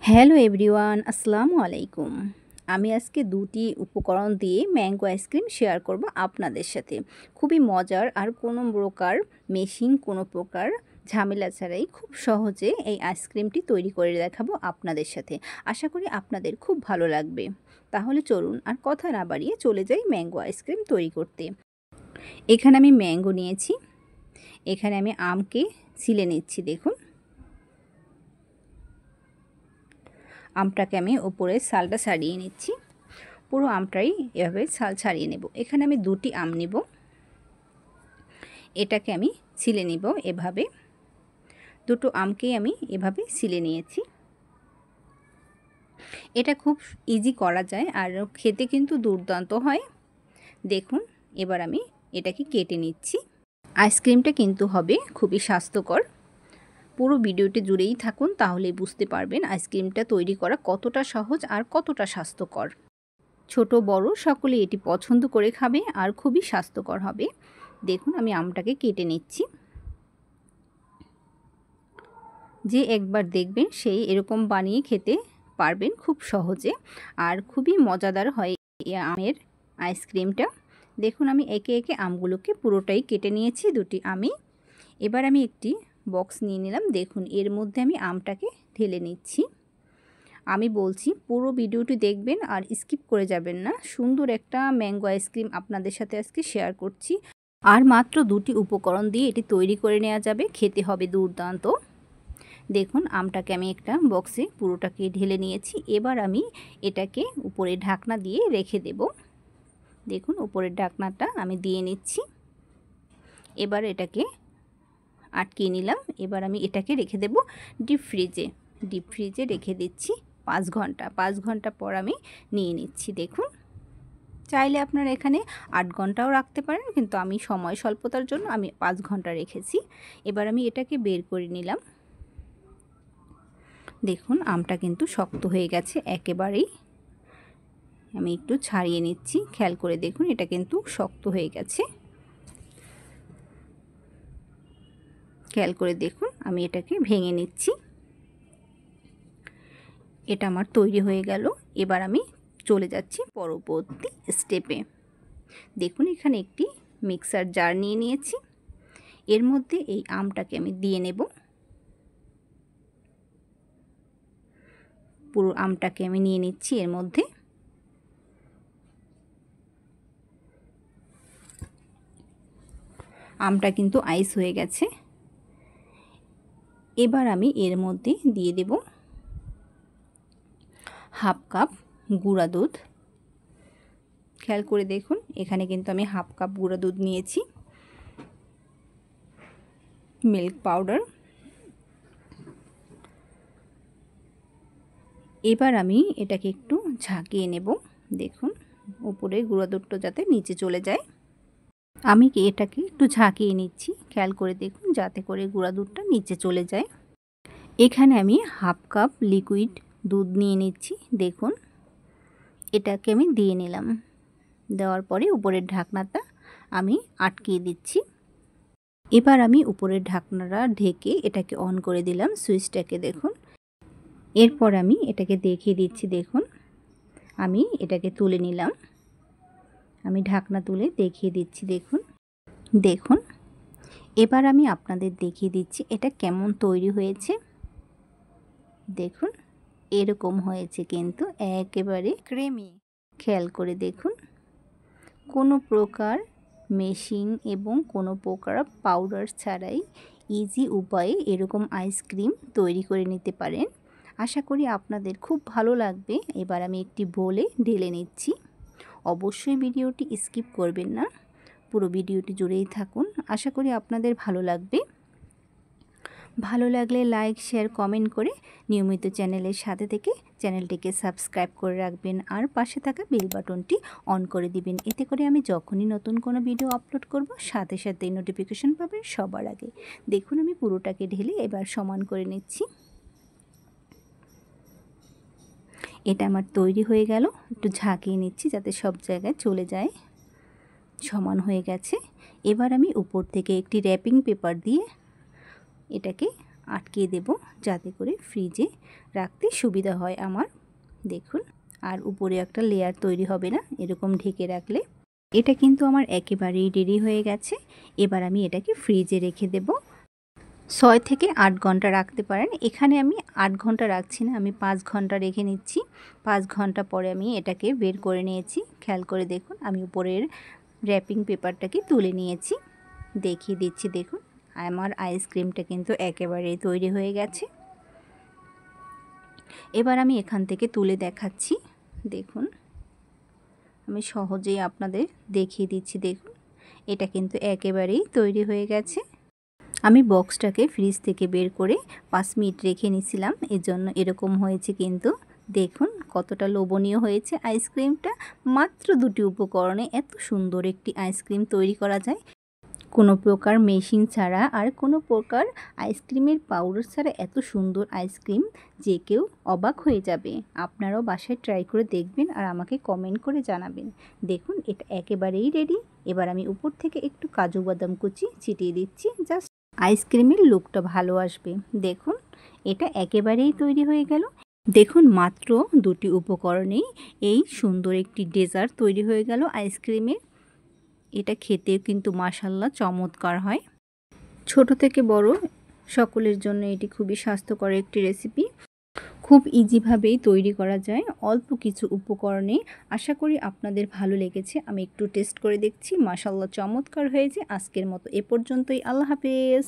Hello everyone, আসসালামু আলাইকুম। আমি আজকে দুটি উপকরণ দিয়ে ম্যাঙ্গো আইসক্রিম শেয়ার করব আপনাদের সাথে। খুবই মজার আর কোনো প্রকার মেশিন, কোনো প্রকার ঝামেলা ছাড়াই খুব সহজে এই আইসক্রিমটি তৈরি করে দেখাবো আপনাদের সাথে। আশা করি আপনাদের খুব ভালো লাগবে। তাহলে চলুন আর কথা না বাড়িয়ে চলে যাই ম্যাঙ্গো আইসক্রিম তৈরি করতে। এখানে আমি ম্যাঙ্গো নিয়েছি, এখানে আমি আমকে ছিলে নিচ্ছি। দেখুন, আমটাকে আমি ওপরে ছালটা ছাড়িয়ে নিচ্ছি। পুরো আমটাই এভাবে ছাল ছাড়িয়ে নেব। এখানে আমি দুটি আম নিব, এটাকে আমি ছিলে নিব। এভাবে দুটো আমকেই আমি এভাবে ছিলে নিয়েছি। এটা খুব ইজি করা যায় আর খেতে কিন্তু দুর্দান্ত হয়। দেখুন, এবার আমি এটাকে কেটে নিচ্ছি। আইসক্রিমটা কিন্তু হবে খুবই স্বাস্থ্যকর। পুরো ভিডিওটি জুড়েই থাকুন, তাহলেই বুঝতে পারবেন আইসক্রিমটা তৈরি করা কতটা সহজ আর কতটা স্বাস্থ্যকর। ছোট বড় সকলে এটি পছন্দ করে খাবে আর খুবই স্বাস্থ্যকর হবে। দেখুন, আমি আমটাকে কেটে নিচ্ছি। যে একবার দেখবেন সেই এরকম বানিয়ে খেতে পারবেন খুব সহজে, আর খুবই মজাদার হয় এই আমের আইসক্রিমটা। দেখুন, আমি একে একে আমগুলোকে পুরোটাই কেটে নিয়েছি, দুটি আমি। এবার আমি একটি বক্স নিয়ে নিলাম। দেখুন, এর মধ্যে আমি আমটাকে ঢেলে নিচ্ছি। আমি বলছি পুরো ভিডিওটি দেখবেন আর স্কিপ করে যাবেন না। সুন্দর একটা ম্যাঙ্গো আইসক্রিম আপনাদের সাথে আজকে শেয়ার করছি, আর মাত্র দুটি উপকরণ দিয়ে এটি তৈরি করে নেওয়া যাবে। খেতে হবে দুর্দান্ত। দেখুন, আমটাকে আমি একটা বক্সে পুরোটাকে ঢেলে নিয়েছি। এবার আমি এটাকে উপরে ঢাকনা দিয়ে রেখে দেব। দেখুন, উপরের ঢাকনাটা আমি দিয়ে নিচ্ছি। এবার এটাকে আটকিয়ে নিলাম। এবার আমি এটাকে রেখে দেব ডিপ ফ্রিজে রেখে দিচ্ছি 5 ঘন্টা। 5 ঘন্টা পর আমি নিয়ে নিচ্ছি। দেখুন, চাইলে আপনারা এখানে 8 ঘন্টাও রাখতে পারেন, কিন্তু আমি সময় স্বল্পতার জন্য আমি 5 ঘন্টা রেখেছি। এবার আমি এটাকে বের করে নিলাম। দেখুন, আমটা কিন্তু শক্ত হয়ে গেছে একেবারেই। আমি একটু ছাড়িয়ে নিচ্ছি, খেয়াল করে দেখুন, এটা কিন্তু শক্ত হয়ে গেছে। খেয়াল করে দেখুন, আমি এটাকে ভেঙে নিচ্ছি। এটা আমার তৈরি হয়ে গেল। এবার আমি চলে যাচ্ছি পরবর্তী স্টেপে। দেখুন, এখানে একটি মিক্সার জার নিয়ে নিয়েছি। এর মধ্যে এই আমটাকে আমি দিয়ে নেব। পুরো আমটাকে আমি নিয়ে নিচ্ছি এর মধ্যে। আমটা কিন্তু আইস হয়ে গেছে। এবার আমি এর মধ্যে দিয়ে দেব হাফ কাপ গুঁড়া দুধ। খেয়াল করে দেখুন, এখানে কিন্তু আমি হাফ কাপ গুঁড়া দুধ নিয়েছি। Milk powder. এবার আমি এটাকে একটু ঝাঁকিয়ে নেব। দেখুন, উপরে গুঁড়া দুধটা যাতে নিচে চলে যায়। আমি এটাকে একটু ঝাঁকিয়ে নিচ্ছি। খেয়াল করে দেখুন, যাতে করে গুঁড়া দুধটা নিচে চলে যায়। এখানে আমি হাফ কাপ লিকুইড দুধ নিয়ে নিচ্ছি। দেখুন, এটাকে আমি দিয়ে নিলাম। দেওয়ার পরে উপরের ঢাকনাটা আমি আটকিয়ে দিচ্ছি। এবার আমি উপরের ঢাকনাটা ঢেকে এটাকে অন করে দিলাম, সুইচটাকে। দেখুন, এরপর আমি এটাকে দেখিয়ে দিচ্ছি। দেখুন, আমি এটাকে তুলে নিলাম। আমি ঢাকনা তুলে দেখিয়ে দিচ্ছি। দেখুন, এবার আমি আপনাদের দেখিয়ে দিচ্ছি এটা কেমন তৈরি হয়েছে। দেখুন, এরকম হয়েছে, কিন্তু একেবারে ক্রিমি। খেয়াল করে দেখুন, কোনো প্রকার মেশিন এবং কোনো প্রকার পাউডার ছাড়াই ইজি উপায়ে এরকম আইসক্রিম তৈরি করে নিতে পারেন। আশা করি আপনাদের খুব ভালো লাগবে। এবার আমি একটি বোলে ঢেলে নিচ্ছি। অবশ্যই ভিডিওটি স্কিপ করবেন না, পুরো ভিডিওটি জুড়েই থাকুন। আশা করি আপনাদের ভালো লাগবে। ভালো লাগলে লাইক, শেয়ার, কমেন্ট করে নিয়মিত চ্যানেলের সাথে থেকে চ্যানেলটিকে সাবস্ক্রাইব করে রাখবেন, আর পাশে থাকা বেল বাটনটি অন করে দিবেন। এতে করে আমি যখনই নতুন কোনো ভিডিও আপলোড করব, সাথে সাথে নোটিফিকেশন পাবেন সবার আগে। দেখুন, আমি পুরোটাকে ঢেলে এবার সমান করে নিচ্ছি। এটা আমার তৈরি হয়ে গেল। একটু ঝাঁকিয়ে নিচ্ছি যাতে সব জায়গায় চলে যায়। সমান হয়ে গেছে। এবার আমি উপর থেকে একটি র্যাপিং পেপার দিয়ে এটাকে আটকে দেব যাতে করে ফ্রিজে রাখতে সুবিধা হয় আমার। দেখুন, আর উপরে একটা লেয়ার তৈরি হবে না এরকম ঢেকে রাখলে। এটা কিন্তু আমার একেবারেই রেডি হয়ে গেছে। এবার আমি এটাকে ফ্রিজে রেখে দেব। 6 থেকে 8 ঘন্টা রাখতে পারেন। এখানে আমি 8 ঘন্টা রাখছি না, আমি 5 ঘন্টা রেখে নিচ্ছি। 5 ঘন্টা পরে আমি এটাকে বের করে নিয়েছি। খেয়াল করে দেখুন, আমি উপরের র্যাপিং পেপারটাকে তুলে নিয়েছি। দেখিয়ে দিচ্ছি, দেখুন আমার আইসক্রিমটা কিন্তু একেবারেই তৈরি হয়ে গেছে। এবার আমি এখান থেকে তুলে দেখাচ্ছি। দেখুন, আমি সহজেই আপনাদের দেখিয়ে দিচ্ছি। দেখুন, এটা কিন্তু একেবারেই তৈরি হয়ে গেছে। আমি বক্সটাকে ফ্রিজ থেকে বের করে 5 মিনিট রেখে নিয়েছিলাম, এজন্য এরকম হয়েছে। কিন্তু দেখুন কতটা লোভনীয় হয়েছে আইসক্রিমটা। মাত্র 2টি উপকরণে এত সুন্দর একটি আইসক্রিম তৈরি করা যায়। কোনো প্রকার মেশিন ছাড়া আর কোনো প্রকার আইসক্রিমের পাউডার ছাড়া এত সুন্দর আইসক্রিম যে কেউ অবাক হয়ে যাবে। আপনারাও বাসায় ট্রাই করে দেখবেন আর আমাকে কমেন্ট করে জানাবেন। দেখুন, এটা একেবারেই রেডি। এবার আমি উপর থেকে একটু কাজু বাদাম কুচি ছিটিয়ে দিচ্ছি, জাস্ট আইসক্রিমের লুকটা ভালো আসবে। দেখুন, এটা একেবারেই তৈরি হয়ে গেল। দেখুন, মাত্র 2টি উপকরণেই এই সুন্দর একটি ডেজার্ট তৈরি হয়ে গেল আইসক্রিমের। এটা খেতে কিন্তু মাশাআল্লাহ চমৎকার হয়। ছোট থেকে বড় সকলের জন্য এটি খুবই স্বাস্থ্যকর একটি রেসিপি। খুব ইজিভাবেই তৈরি করা যায় অল্প কিছু উপকরণে। আশা করি আপনাদের ভালো লেগেছে। আমি একটু টেস্ট করে দেখছি, মাশাআল্লাহ চমৎকার হয়েছে। আজকের মতো এ পর্যন্তই। আল্লাহ হাফেজ।